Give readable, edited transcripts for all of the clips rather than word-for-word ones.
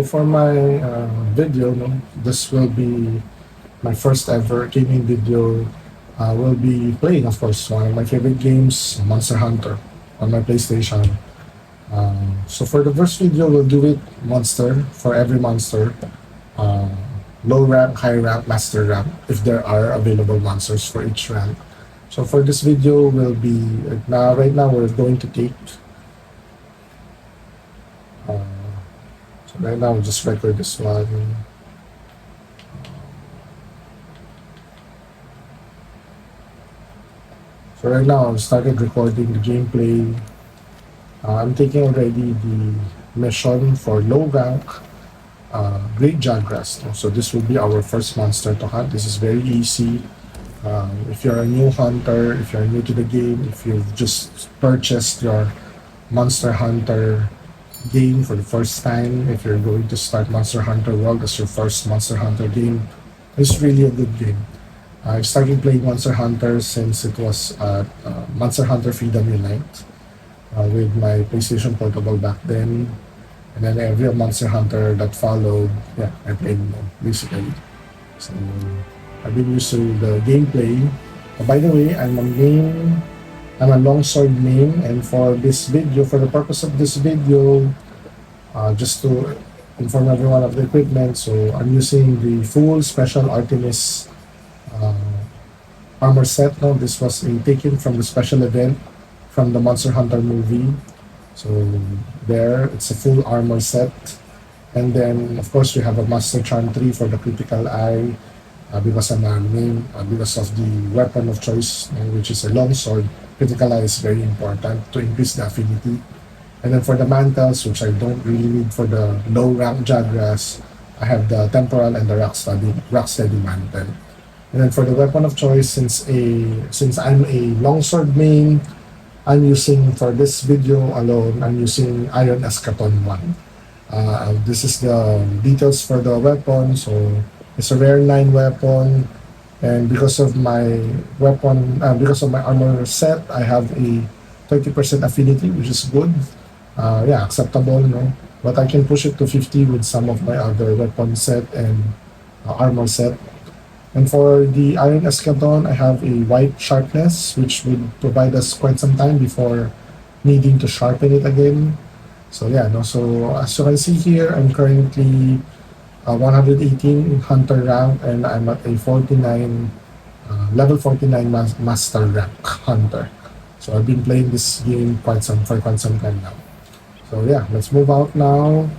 So for my video, no, this will be my first ever gaming video. Will be playing, of course, one of my favorite games, Monster Hunter, on my PlayStation. So for the first video, we'll do it monster for every monster. Uh, Low rank, high rank, master rank, if there are available monsters for each rank. So for this video, will be now. Right now, we're going to take. Uh, so right now, we'll just record this one. So right now, I've started recording the gameplay. I'm taking already the mission for low rank, Great Jagras. So this will be our first monster to hunt. This is very easy. If you're a new hunter, if you're new to the game, if you've just purchased your Monster Hunter game for the first time, if you're going to start Monster Hunter World as your first Monster Hunter game, it's really a good game. I started playing Monster Hunter since it was Monster Hunter Freedom Unite with my PlayStation Portable back then. And then every Monster Hunter that followed, yeah, I played more, basically. So I've been used to the gameplay. By the way, I'm a longsword main, and for this video, for the purpose of this video, just to inform everyone of the equipment, so I'm using the full Special Artemis uh, armor set. No, this was taken from the special event from the Monster Hunter movie. So there, it's a full armor set. And then, of course, we have a Master Charm 3 for the critical eye because I'm a main, because of the weapon of choice, which is a longsword. Critical eye is very important to increase the affinity. And then for the mantles, which I don't really need for the low rank Jagras, I have the temporal and the rock steady mantle. And then for the weapon of choice, since I'm a longsword main, I'm using, for this video alone, I'm using Iron Eschaton 1. This is the details for the weapon. So it's a rare 9 weapon, and because of my armor set, I have a 30% affinity, which is good. Yeah, acceptable, no? But I can push it to 50 with some of my other weapon set and armor set. And for the Iron Eschaton, I have a white sharpness, which would provide us quite some time before needing to sharpen it again. So yeah, no. So as you can see here, I'm currently 118 Hunter rank, and I'm at a 49 level 49 Master rank Hunter. So I've been playing this game for quite some time now. So yeah, let's move out now.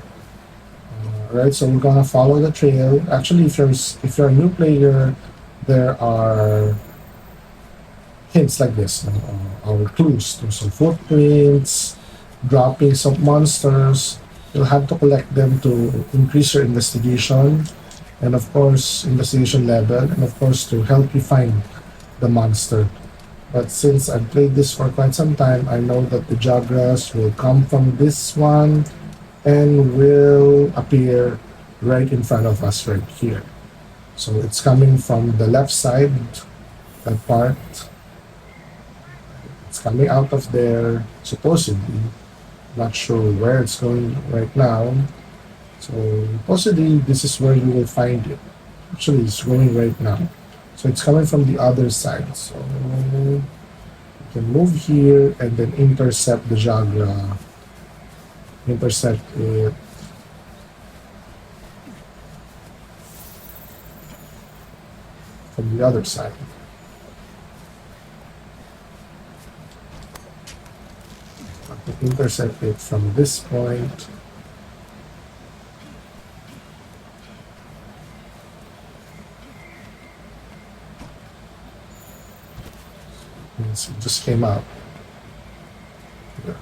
Right, so we're gonna follow the trail. Actually, if you're a new player, there are hints like this, or clues, some footprints, droppings of monsters. You'll have to collect them to increase your investigation, and of course, investigation level, and of course, to help you find the monster. But since I've played this for quite some time, I know that the Jagras will come from this one and will appear right in front of us right here. So it's coming from the left side, that part. It's coming out of there, supposedly. Not sure where it's going right now. So possibly this is where you will find it. Actually, it's going right now. So it's coming from the other side. So you can move here and then intercept the Jagra. Intercept it from the other side. Intercept it from this point. It just came out. Yeah.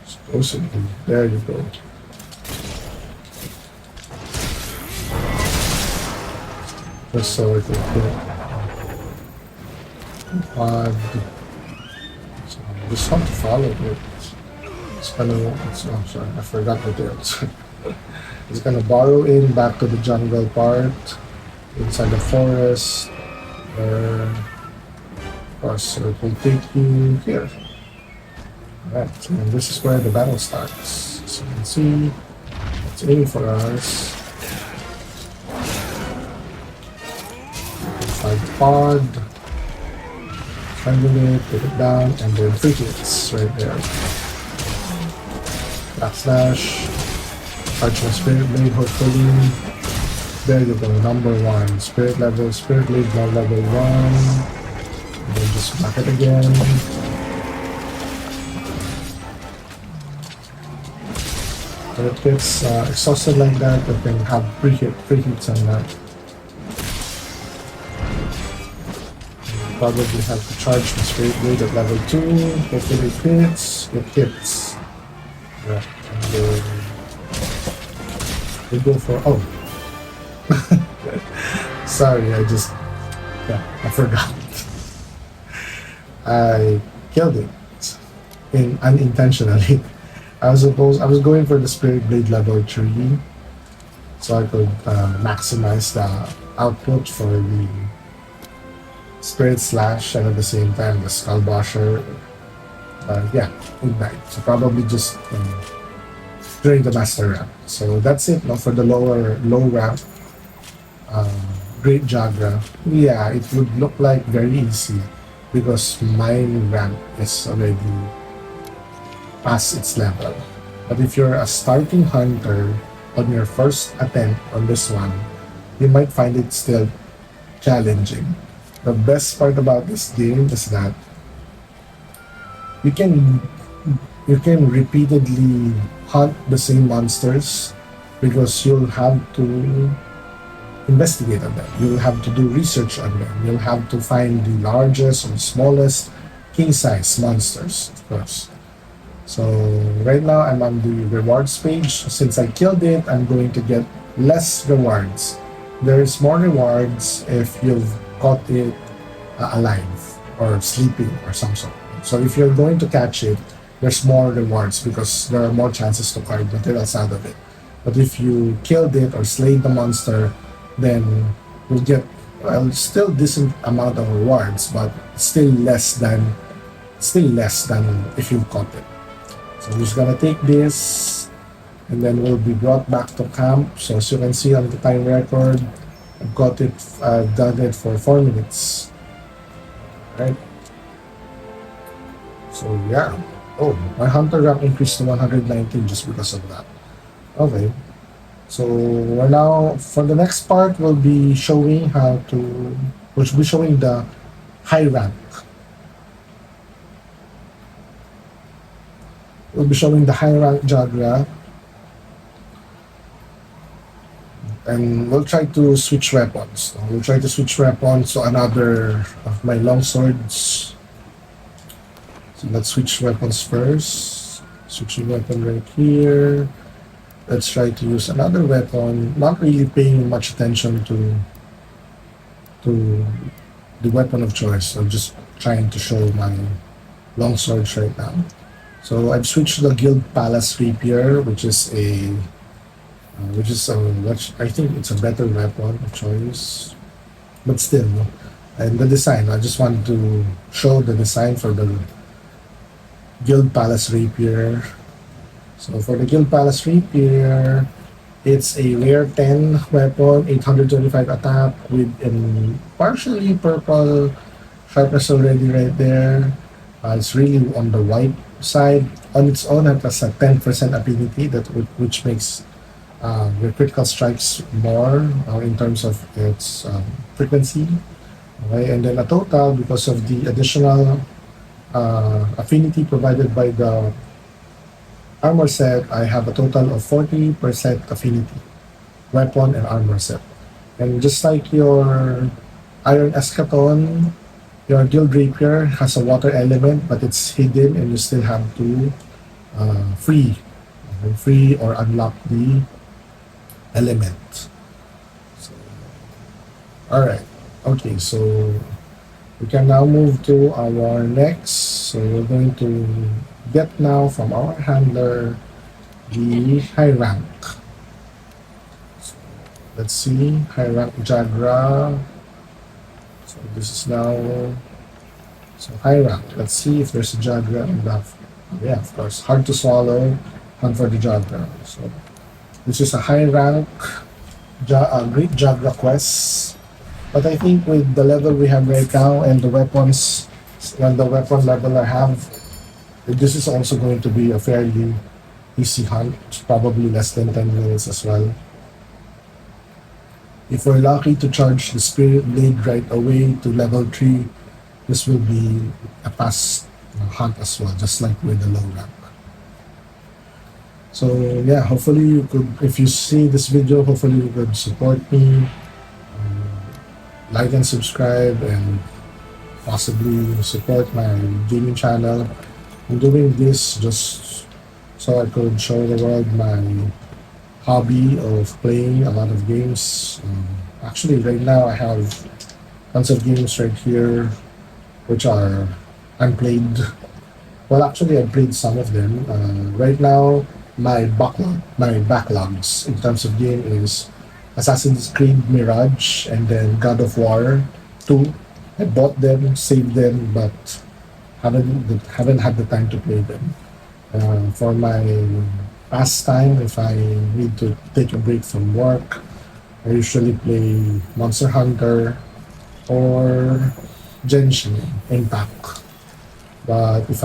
Supposedly, there you go. Just so it will hit. Odd. So just have to follow it. Oh, sorry, I forgot the details. It's gonna borrow in back to the jungle part, inside the forest, where, of course, it will take you here. Alright, and this is where the battle starts. As you can see, it's aiming for us. Inside the pod. Triangle it, put it down, and then 3 hits right there. Backslash. Charge my Spirit Blade, hopefully. There you go, number 1. Spirit Blade now level 1. And then just back it again. When it gets exhausted like that, you can have free hits on that. Probably have to charge the Spirit Blade at level 2. Hopefully it hits. It hits. Yeah. And then we go for... Oh. Sorry, I forgot. I killed it. Unintentionally. I was going for the Spirit Blade level 3. So I could maximize the output for the Spirit Slash and at the same time the Skull Basher. Yeah, Ignite. So probably just during the Master Ramp. So that's it. Now for the low ramp, Great Jagra. Yeah, it would look like very easy because my ramp is already past its level. But if you're a starting hunter on your first attempt on this one, you might find it still challenging. The best part about this game is that you can repeatedly hunt the same monsters because you'll have to investigate on them. You'll have to do research on them. You'll have to find the largest or smallest king-size monsters, of course. So right now I'm on the rewards page. Since I killed it, I'm going to get less rewards. There's more rewards if you've caught it alive or sleeping or some sort. So if you're going to catch it, there's more rewards because there are more chances to card materials out of it. But if you killed it or slayed the monster, then you'll get still decent amount of rewards, but still less than if you caught it. So I'm just gonna take this, and then we'll be brought back to camp. So as you can see on the time record, I've done it for 4 minutes. Right. So yeah. Oh, my hunter rank increased to 119 just because of that. Okay. So we're now, for the next part, we'll be showing the high rank. We'll be showing the high rank Jagra. And we'll try to switch weapons. We'll try to switch weapons to another of my long swords. So let's switch weapons first. Switching weapon right here. Let's try to use another weapon. Not really paying much attention to the weapon of choice. I'm just trying to show my long swords right now. So I've switched to the Guild Palace Rapier, which I think it's a better weapon of choice, but still. And the design, I just want to show the design for the Guild Palace Rapier. So for the Guild Palace Rapier, it's a rare 10 weapon, 825 attack with a partially purple sharpness already right there. It's really on the white side. On its own, it has a 10% affinity, which makes your critical strikes more in terms of its frequency. Okay, and then a total, because of the additional affinity provided by the armor set, I have a total of 40% affinity, weapon and armor set. And just like your Iron Eschaton, your Guild Rapier has a water element, but it's hidden and you still have to free or unlock the element. So, alright. Okay, so we can now move to our next. So we're going to get now from our handler the high rank. So let's see, high rank Jagra. So this is now, so high rank. Let's see if there's a Jagra in that Yeah, of course, hard to swallow, hunt for the Jagra. So this is a high rank Great Jagra quest. But I think with the level we have right now and the weapons, and the weapon level I have, this is also going to be a fairly easy hunt, probably less than 10 minutes as well. If we're lucky to charge the Spirit Blade right away to level 3, this will be a fast hunt as well, just like with the low rank. So yeah, hopefully you could, if you see this video, hopefully you could support me, like and subscribe, and possibly support my gaming channel. I'm doing this just so I could show the world my hobby of playing a lot of games. Actually, right now I have tons of games right here which are unplayed. Well, actually, I played some of them. Right now, my backlogs in terms of game is Assassin's Creed Mirage and then God of War 2. I bought them, saved them, but haven't had the time to play them. For my pastime, if I need to take a break from work, I usually play Monster Hunter or Genshin Impact. But if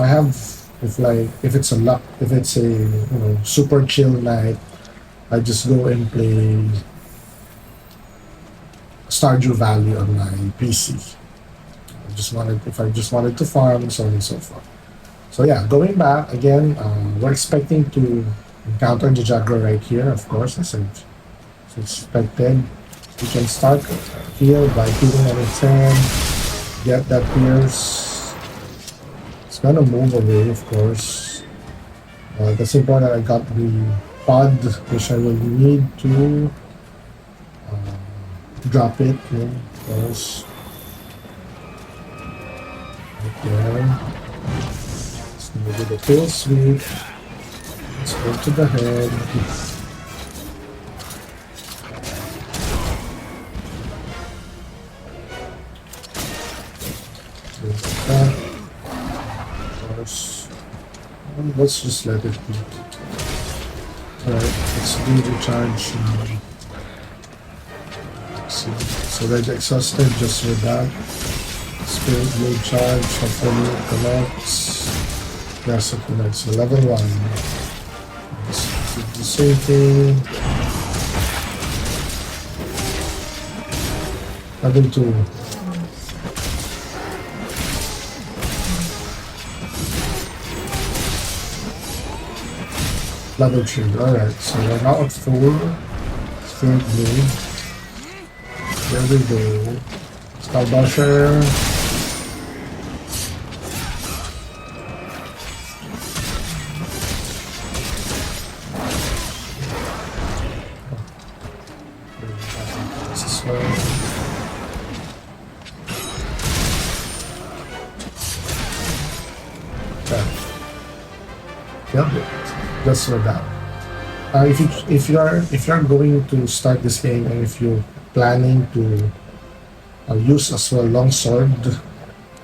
it's a luck, if it's a super chill night, I just go and play Stardew Valley on my PC. If I just wanted to farm, so on and so forth. So yeah, going back again, we're expecting to encounter the Jaguar right here, of course, as expected. We can start here by hitting an turn, get that pierce. It's gonna move away, of course. That's important. I got the pod, which I will need to drop it. Of course. Right there. Let's do the kill sweep. Let's go to the head. Of course. Let's just let it be. Alright, let's do the charge now. So they're exhausted just with that. Spirit Blade charge, hopefully it connects. Yes, it connects. So level 1. Let's do the same thing. Level 2. Level 3. Alright, so we're now at 4. Spirit Blade. There we go. Skullbusher. Yeah, just like that. If you're going to start this game and if you're planning to use as well longsword,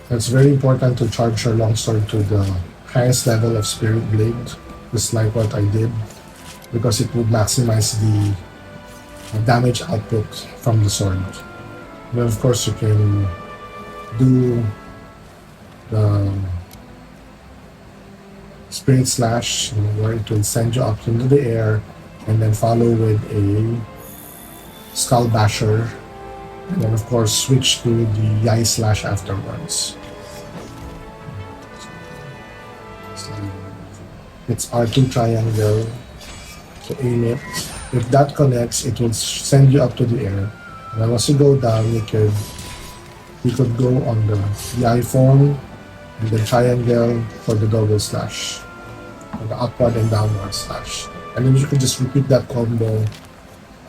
it's very important to charge your longsword to the highest level of Spirit Blade, just like what I did, because it would maximize the damage output from the sword. Then of course you can do the Spirit Slash, where it will send you up into the air, and then follow with a Skull Basher, and then of course switch to the Yai Slash afterwards. So it's R2 triangle to aim it. If that connects, it will send you up to the air. And then once you go down, you could go on the Yai form and then triangle for the double slash, or the upward and downward slash. And then you can just repeat that combo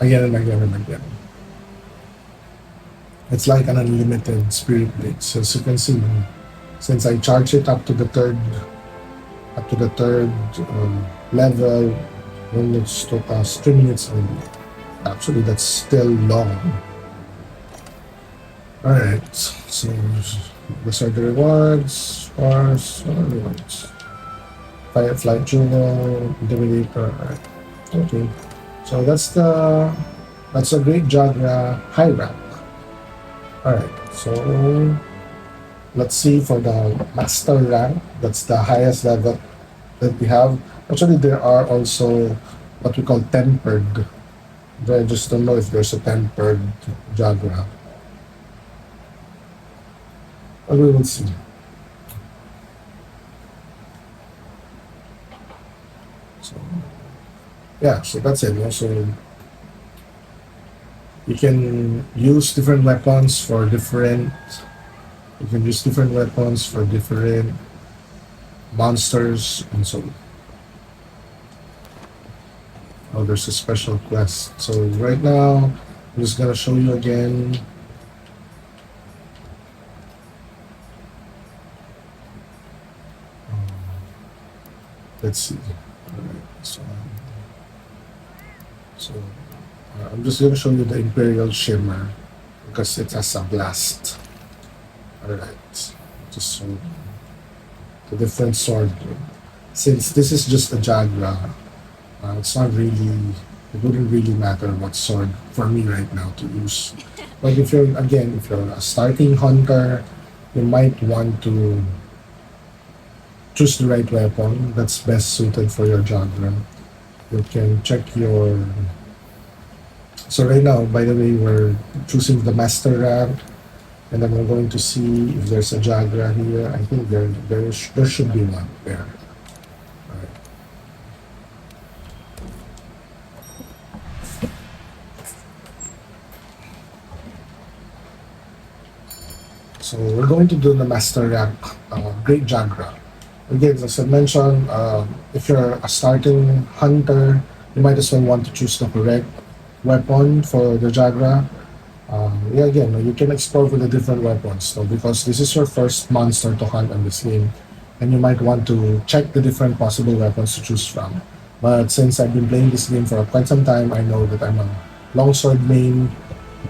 again and again and again. It's like an unlimited Spirit Blade. So as you can see, since I charge it up to the third level, when it's 3 minutes only. Actually, that's still long. Alright, so these are the rewards. Rewards. Firefly Juno, Intimidator. Alright. Okay. So that's a great Jagra high rank. Alright, so let's see for the master rank. That's the highest level that we have. Actually, there are also what we call tempered. I just don't know if there's a tempered Jagra. But we will see. So yeah, so that's it. So you can use different weapons for different. You can use different weapons for different monsters and so. Oh, there's a special quest. So right now, I'm just gonna show you again. Let's see. Alright, so I'm just gonna show you the Imperial Shimmer because it has a blast. Alright, just show the different sword. Since this is just a Jagra, it's not really, it wouldn't really matter what sword for me right now to use. But if you're, again, if you're a starting hunter, you might want to choose the right weapon that's best suited for your Jagra. You can check your. So right now, by the way, we're choosing the master rank, and then we're going to see if there's a Jagra here. I think there should be one there. Alright. So we're going to do the master rank, Great Jagra. Again, as I mentioned, if you're a starting hunter, you might as well want to choose the correct weapon for the Jagra. Yeah, again, you can explore with the different weapons. So because this is your first monster to hunt on this game, and you might want to check the different possible weapons to choose from. But since I've been playing this game for quite some time, I know that I'm a longsword main,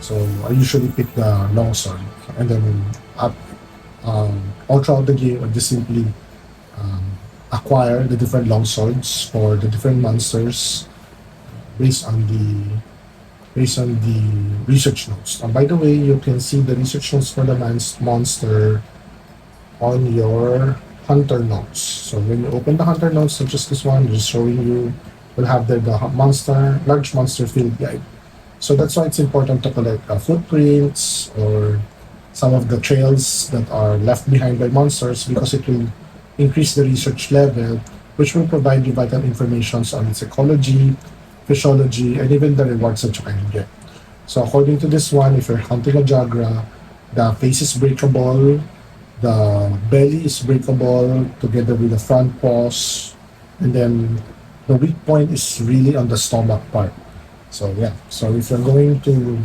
so I usually pick the longsword. And then up, all throughout the game, I just simply acquire the different longswords for the different monsters based on the research notes. And by the way, you can see the research notes for the monster on your hunter notes. So when you open the hunter notes, such as this one, just showing you, will have the large monster field guide. So that's why it's important to collect footprints or some of the trails that are left behind by monsters, because it will increase the research level, which will provide you vital information on its ecology, physiology, and even the rewards that you can get. So according to this one, if you're hunting a Jagra, the face is breakable, the belly is breakable together with the front paws, and then the weak point is really on the stomach part. So yeah, so if you're going to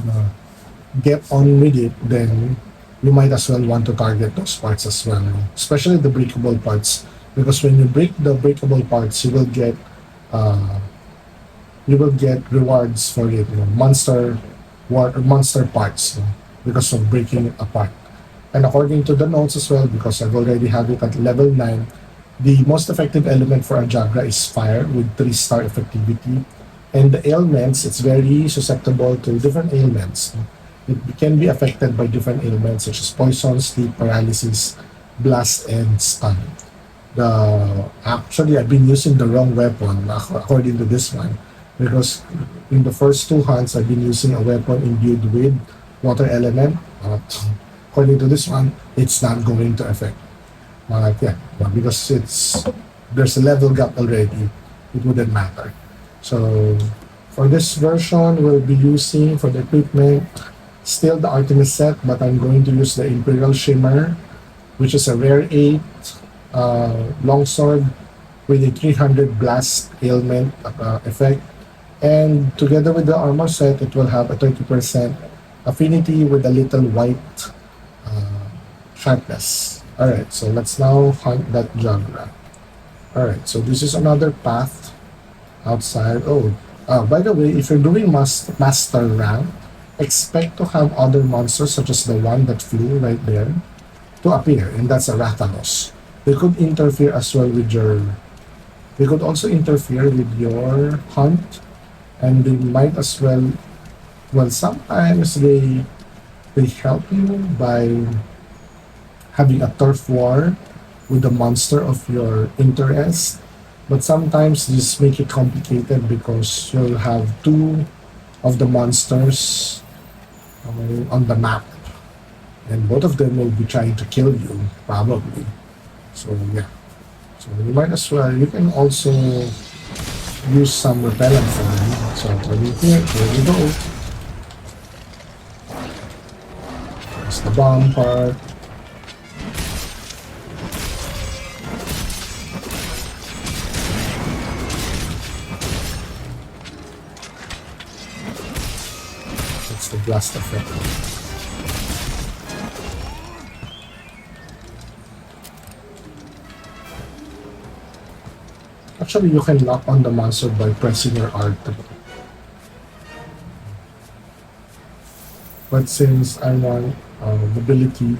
uh, get on with it, then you might as well want to target those parts as well, especially the breakable parts, because when you break the breakable parts, uh, you will get rewards for it, monster parts, because of breaking it apart. And according to the notes as well, because I've already have it at level 9, the most effective element for a Jagra is fire with 3-star effectivity. And the ailments, it's very susceptible to different ailments. It can be affected by different ailments such as poison, sleep, paralysis, blast, and stun. Actually, I've been using the wrong weapon according to this one, because in the first two hunts I've been using a weapon imbued with water element. According to this one, it's not going to affect. Yeah, because there's a level gap already. It wouldn't matter. So for this version, we'll be using for the equipment still the Artemis set, but I'm going to use the Imperial Shimmer, which is a rare 8 longsword with a 300 blast ailment effect. And together with the armor set, it will have a 30% affinity with a little white sharpness. Alright, so let's now hunt that Jagra. Alright, so this is another path outside. By the way, if you're doing master rank, expect to have other monsters such as the one that flew right there to appear, and that's a Rathalos. They could interfere as well with your. They could also interfere with your hunt, and they might as well. Well, sometimes they help you by having a turf war with the monster of your interest, but sometimes this make it complicated because you'll have two of the monsters on the map, and both of them will be trying to kill you probably. So yeah, so you might as well. You can also use some repellent for them. So here we go. That's the bomb part. That's the blast effect. Actually, you can lock on the monster by pressing your R2. But since I want mobility,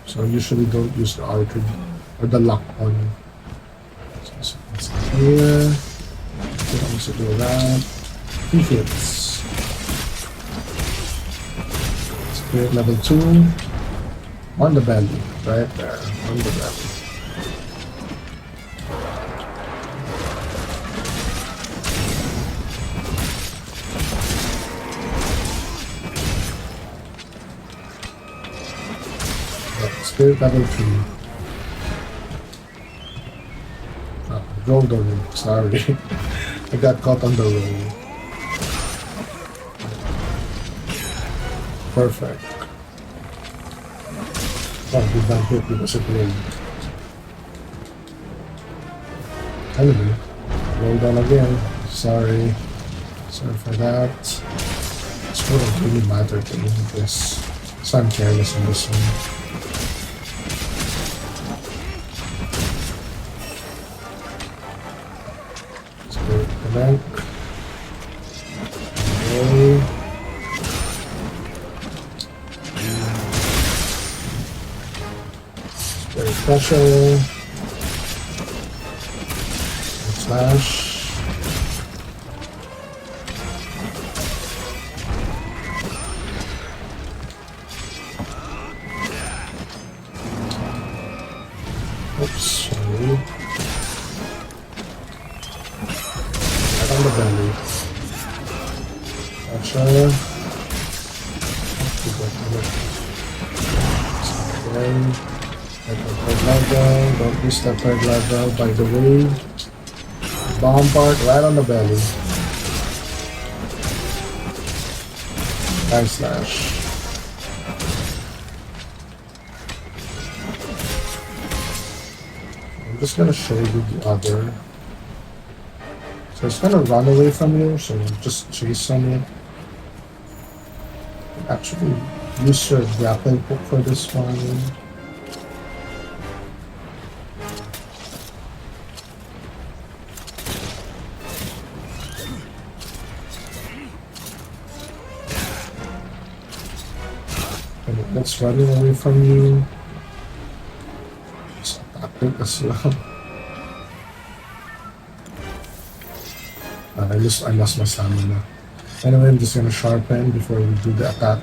so I usually don't use the R2 or the lock on. So it's here. You can also do that. 3 hits. Spirit level 2. On the belly. Right there. On the belly. Spirit level 3. Rolled on it, sorry. I got caught on the roll. Perfect. Oh, did not hit because it rolled. Anyway, rolled on again. Sorry. Sorry for that. This wouldn't really matter to me because I'm careless in this one. Connect. Okay. Very special. Slash. Oops, sorry. On the belly. Gotcha. Okay. Third level. Don't miss that third level, by the way. Bomb part right on the belly. Nice slash. I'm just gonna show you the other. So it's gonna run away from you, so just chase on it. Actually, use your grapple hook for this one. And that's running away from you. Just attack it as well. I lost my stamina. Anyway, I'm just gonna sharpen before we do the attack.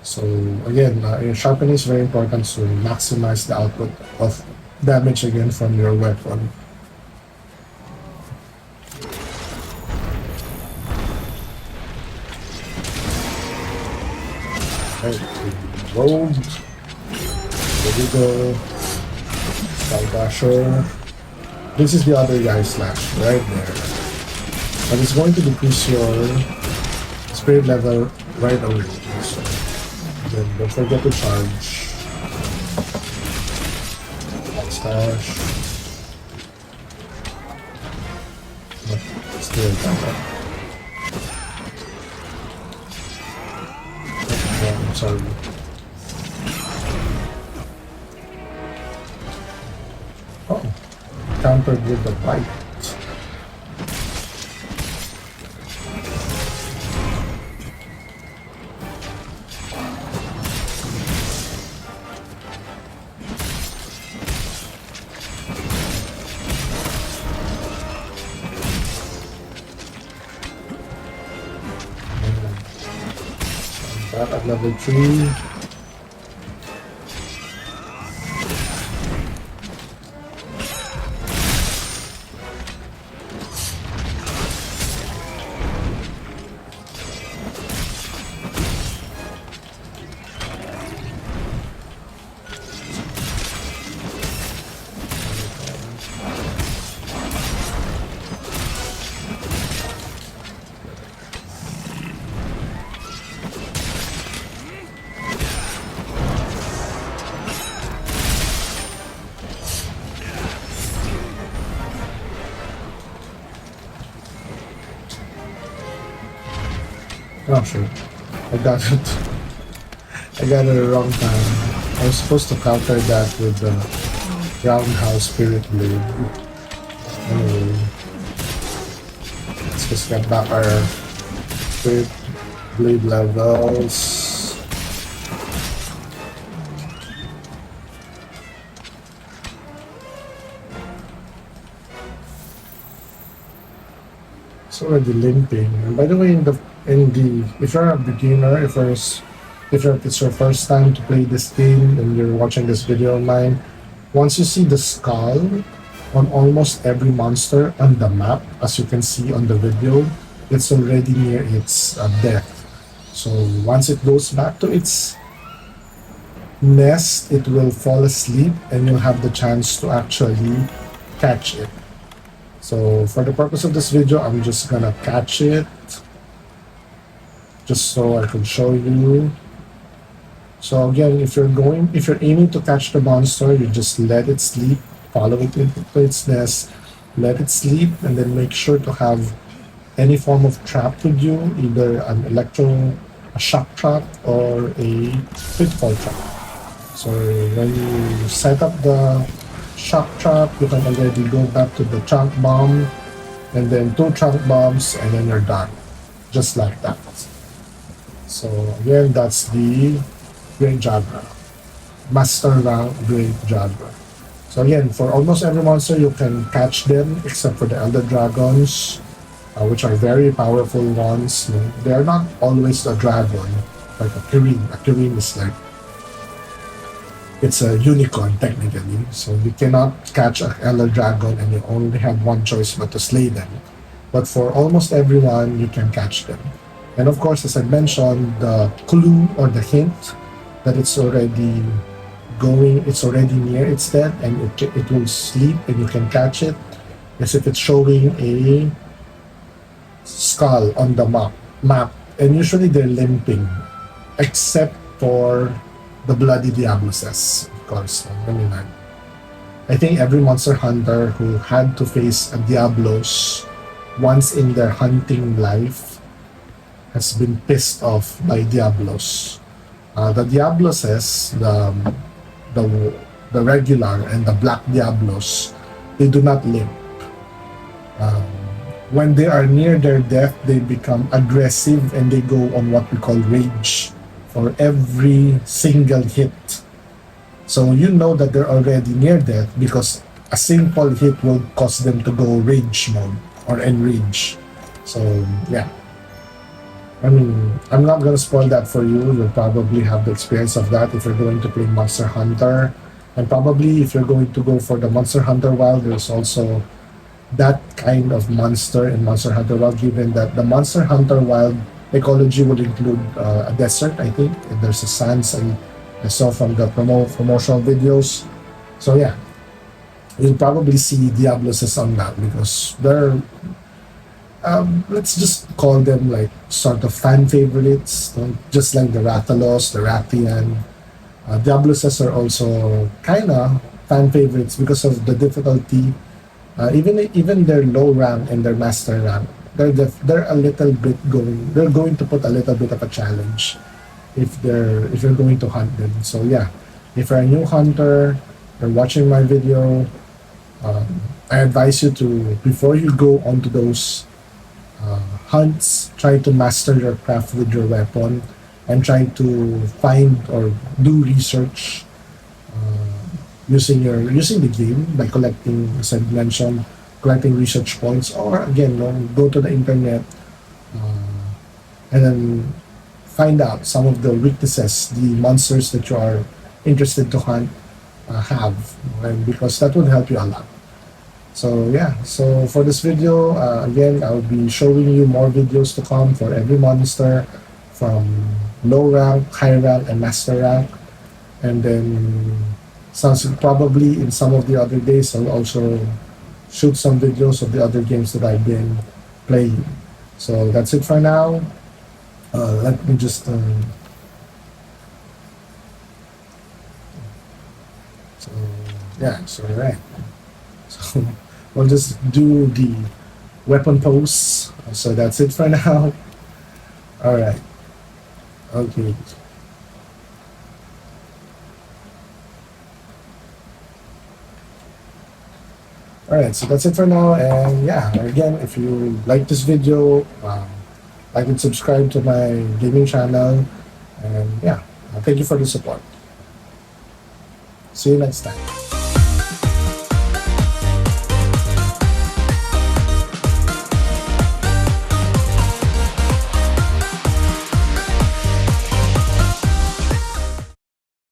So again, sharpening is very important to maximize the output of damage again from your weapon. Okay, rolled. There we go. Sky Dasher. This is the other guy slash right there. But it's going to decrease your spirit level right away. So then don't forget to charge. Stash. But still damage. Oh, I'm sorry. Oh, countered with the bite. Not at level 3. Oh shit. I got it. I got it the wrong time. I was supposed to counter that with the roundhouse spirit blade. Anyway, let's just get back our spirit blade levels. It's already limping. And by the way, if you're a beginner, if it's your first time to play this game and you're watching this video of mine, once you see the skull on almost every monster on the map, as you can see on the video, it's already near its death. So once it goes back to its nest, it will fall asleep and you'll have the chance to actually catch it. So for the purpose of this video, I'm just gonna catch it just so I can show you. So again, if you're aiming to catch the monster, you just let it sleep, follow it into its nest, let it sleep, and then make sure to have any form of trap with you, either a shock trap or a pitfall trap. So when you set up the shock trap, you can already go back to the trunk bomb, and then 2 trunk bombs, and then you're done, just like that. So again, that's the Great Jagra, Master Rank Great Jagra. So again, for almost every monster, you can catch them except for the Elder Dragons, which are very powerful ones. They are not always a dragon, like a Kirin. A Kirin is like, it's a unicorn technically, so you cannot catch an Elder Dragon and you only have one choice but to slay them. But for almost everyone, you can catch them. And of course, as I mentioned, the clue or the hint that it's already near its death and it will sleep and you can catch it, is if it's showing a skull on the map. And usually they're limping, except for the bloody Diabloses, of course. I think every monster hunter who had to face a Diablos once in their hunting life has been pissed off by Diablos. The Diabloses, the regular and the black Diablos, they do not limp. When they are near their death, they become aggressive and they go on what we call rage for every single hit. So you know that they're already near death because a simple hit will cause them to go rage mode or enrage. So yeah, I mean, I'm not gonna spoil that for you. You'll probably have the experience of that if you're going to play Monster Hunter. And probably if you're going to go for the Monster Hunter Wild, there's also that kind of monster in Monster Hunter Wild, given that the Monster Hunter Wild ecology will include a desert, I think, and there's a sands I saw from the promotional videos. So yeah, you'll probably see Diabloses on that because they're let's just call them like sort of fan favorites, just like the Rathalos, the Rathian. Diabloses are also kinda fan favorites because of the difficulty. Even their low rank and their master rank, they're a little bit they're going to put a little bit of a challenge if you're going to hunt them. So yeah, if you're a new hunter, you're watching my video, I advise you to, before you go onto those hunts, try to master your craft with your weapon and try to find or do research using the game by collecting, as I mentioned, collecting research points, or again, go to the internet and then find out some of the weaknesses the monsters that you are interested to hunt have, and because that would help you a lot. So yeah, so for this video, again, I'll be showing you more videos to come for every monster from low rank, high rank, and master rank. And then sounds probably in some of the other days, I'll also shoot some videos of the other games that I've been playing. So that's it for now. Let me just so yeah, so right. So we'll just do the weapon pose. So that's it for now. All right. Okay. All right. So that's it for now. And yeah, again, if you like this video, like and subscribe to my gaming channel. And yeah, thank you for the support. See you next time.